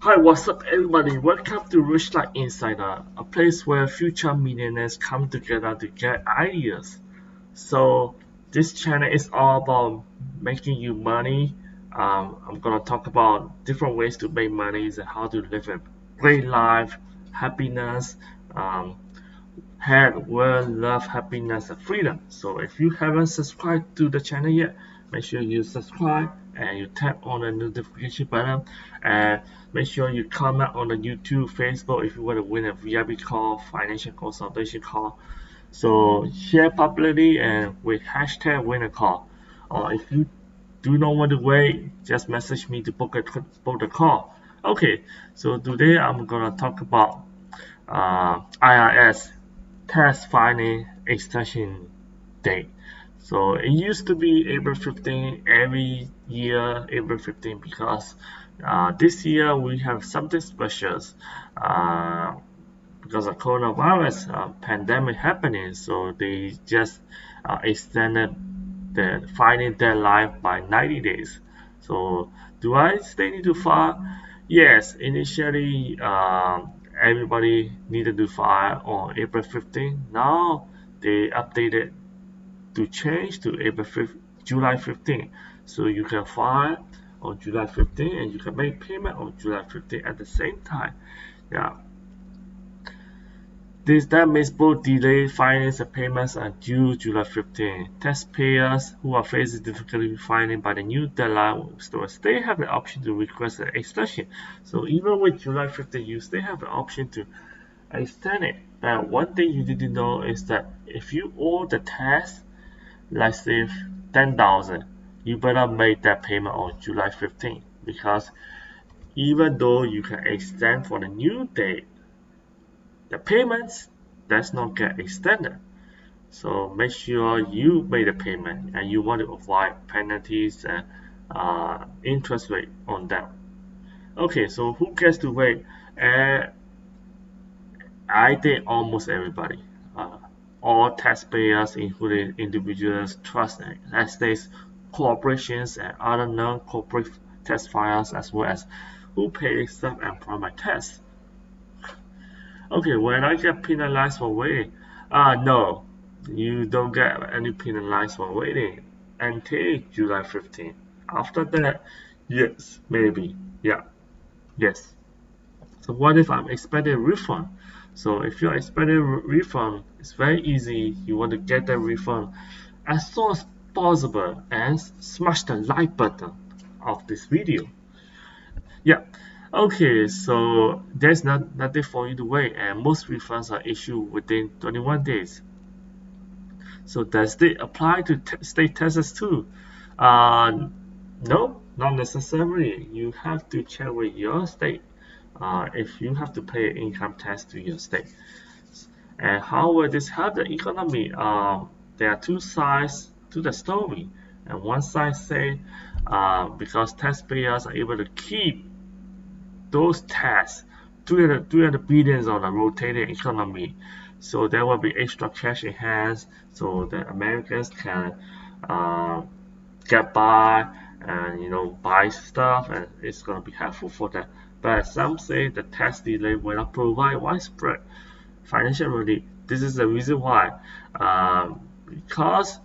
Hi, what's up, everybody? Welcome to Rich Like Insider, a place where future millionaires come together to get ideas. So, this channel is all about making you money. I'm gonna talk about different ways to make money and how to live a great life, happiness, um, health, wealth, love, happiness, and freedom. So if you haven't subscribed to the channel yet, make sure you subscribe and you tap on the notification button, and make sure you comment on the YouTube, Facebook if you want to win a VIP call, financial consultation call. So share publicly and with hashtag win a call. Or if you do not want to wait, just message me to book the call. Okay, so today I'm gonna talk about IRS tax filing extension date. So it used to be April 15 every year, April 15, because this year we have something special uh, because of coronavirus pandemic happening. So they just extended the filing deadline by 90 days. So do I still need to file? Yes, initially everybody needed to file on April 15. Now they updated to change to July 15. So you can file on July 15 and you can make payment on July 15 at the same time. Yeah. That means both delayed finance and payments are due July 15. Taxpayers who are facing difficulty filing by the new deadline will still have the option to request an extension. So even with July 15, you still have the option to extend it. But one thing you didn't know is that if you owe the tax, let's say 10,000, you better make that payment on July 15, because even though you can extend for the new date, the payments does not get extended. So make sure you make the payment and you want to avoid penalties and interest rate on that. Okay, so who gets to wait? I think almost everybody. All taxpayers, including individuals, trusts, and estates, corporations, and other non-corporate tax filers, as well as who pay self-employment tax. Okay, when I get penalized for waiting? No, you don't get any penalized for waiting until July 15. After that, yes, maybe, yeah, yes. So what if I'm expecting a refund? So if you're expecting a refund, it's very easy. You want to get that refund as soon as possible and smash the like button of this video. Yeah. Okay, so there's nothing for you to wait, and most refunds are issued within 21 days. So does it apply to state taxes too? No, not necessarily. You have to check with your state if you have to pay income tax to your state. And how will this help the economy? There are two sides to the story. And one side say because taxpayers are able to keep those tax 300 billions on a rotating economy, so there will be extra cash in hands so that Americans can uh, get by and buy stuff, and it's going to be helpful for them. But some say the tax delay will not provide widespread financial relief. This is the reason why, because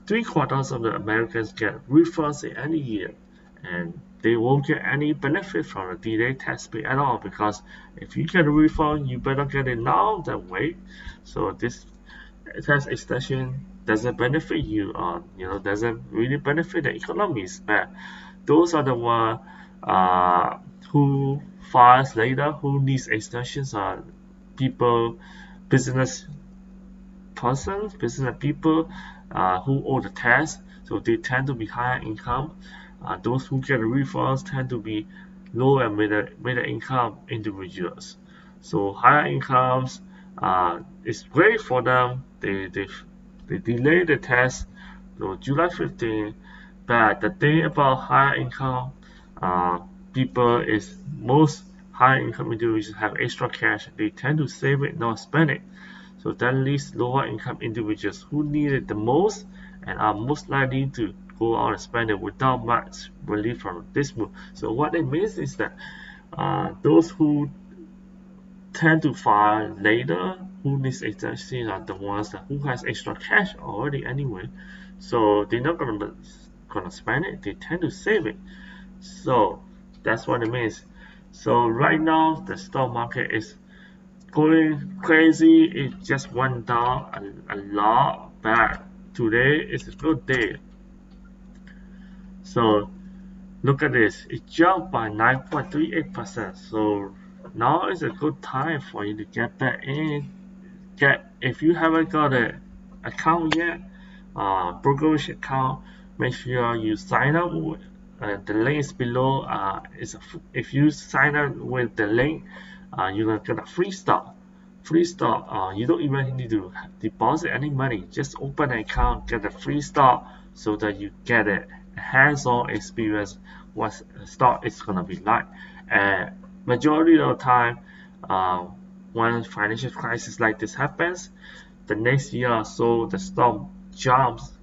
3/4 of the Americans get refunds in any year, and they won't get any benefit from the delayed tax pay at all, because if you get a refund, you better get it now than wait. So this tax extension doesn't benefit you, or doesn't really benefit the economies. But those are the one who files later, who needs extensions, are people, business persons, business people who owe the tax, so they tend to be higher income. Those who get refunds tend to be low and middle income individuals. So higher incomes is great for them. They delay the tax to July 15. But the thing about higher income uh, people is most high income individuals have extra cash. They tend to save it, not spend it. So that leaves lower income individuals who need it the most and are most likely to go out and spend it without much relief from this move. So what it means is that Those who tend to file later, who needs agency are the ones that who has extra cash already anyway, so they're not gonna spend it. They tend to save it. So that's what it means. So right now the stock market is going crazy. It just went down a lot, but today is a good day. So look at this. It jumped by 9.38%. So now is a good time for you to get back in. If you haven't got an account yet, brokerage account, make sure you sign up. The link is below. If you sign up with the link, you're gonna get a free stock. Free stock. You don't even need to deposit any money. Just open an account, get a free stock, so that you get a hands-on experience what a stock is gonna be like. And majority of the time, uh, when financial crisis like this happens, the next year or so the stock jumps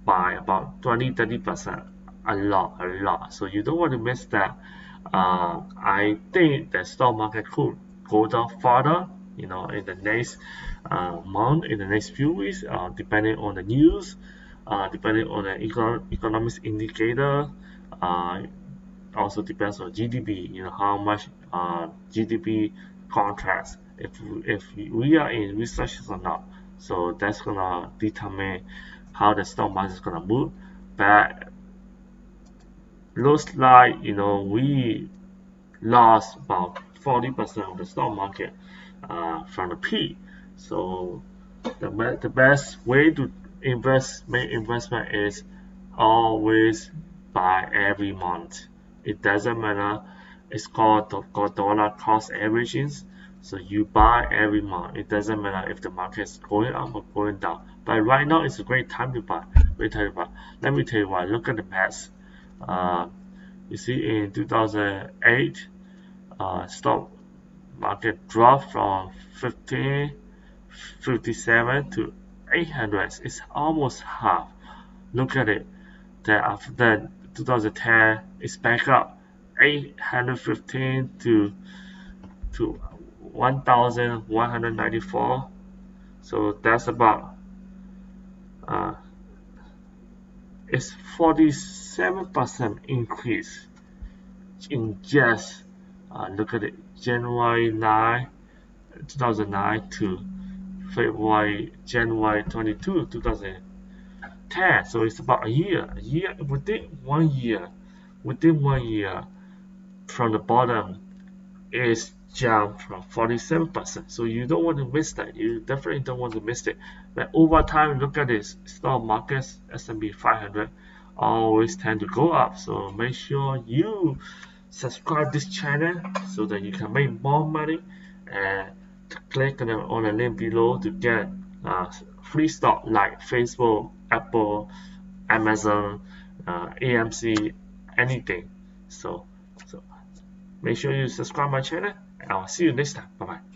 by about 20-30%. A lot. So you don't want to miss that. I think the stock market could go down further, in the next month, in the next few weeks, depending on the news, depending on the economic indicator. Uh, Also depends on GDP, how much GDP contracts, if we are in recession or not. So that's gonna determine how the stock market is gonna move. But looks like we lost about 40% of the stock market from the peak. So the best way to make investment is always buy every month. It doesn't matter. It's called dollar cost averaging. So you buy every month. It doesn't matter if the market is going up or going down. But right now it's a great time to buy. Let me tell you why. Look at the past. Uh, you see, in 2008, stock market dropped from 57 to 800. It's almost half. Look at it. Then after that, 2010, it's back up 815 to 1,194. So that's about it's 47% increase in just look at it, January 2009 to January 22, 2010. So it's about a year. Within 1 year, from the bottom, it's jumped from 47%. So you don't want to miss that. You definitely don't want to miss it. But over time, look at this stock markets, S&P 500 always tend to go up. So make sure you subscribe this channel so that you can make more money, and click on the link below to get free stock like Facebook, Apple, Amazon, AMC, anything. So make sure you subscribe my channel, and I'll see you next time. Bye bye.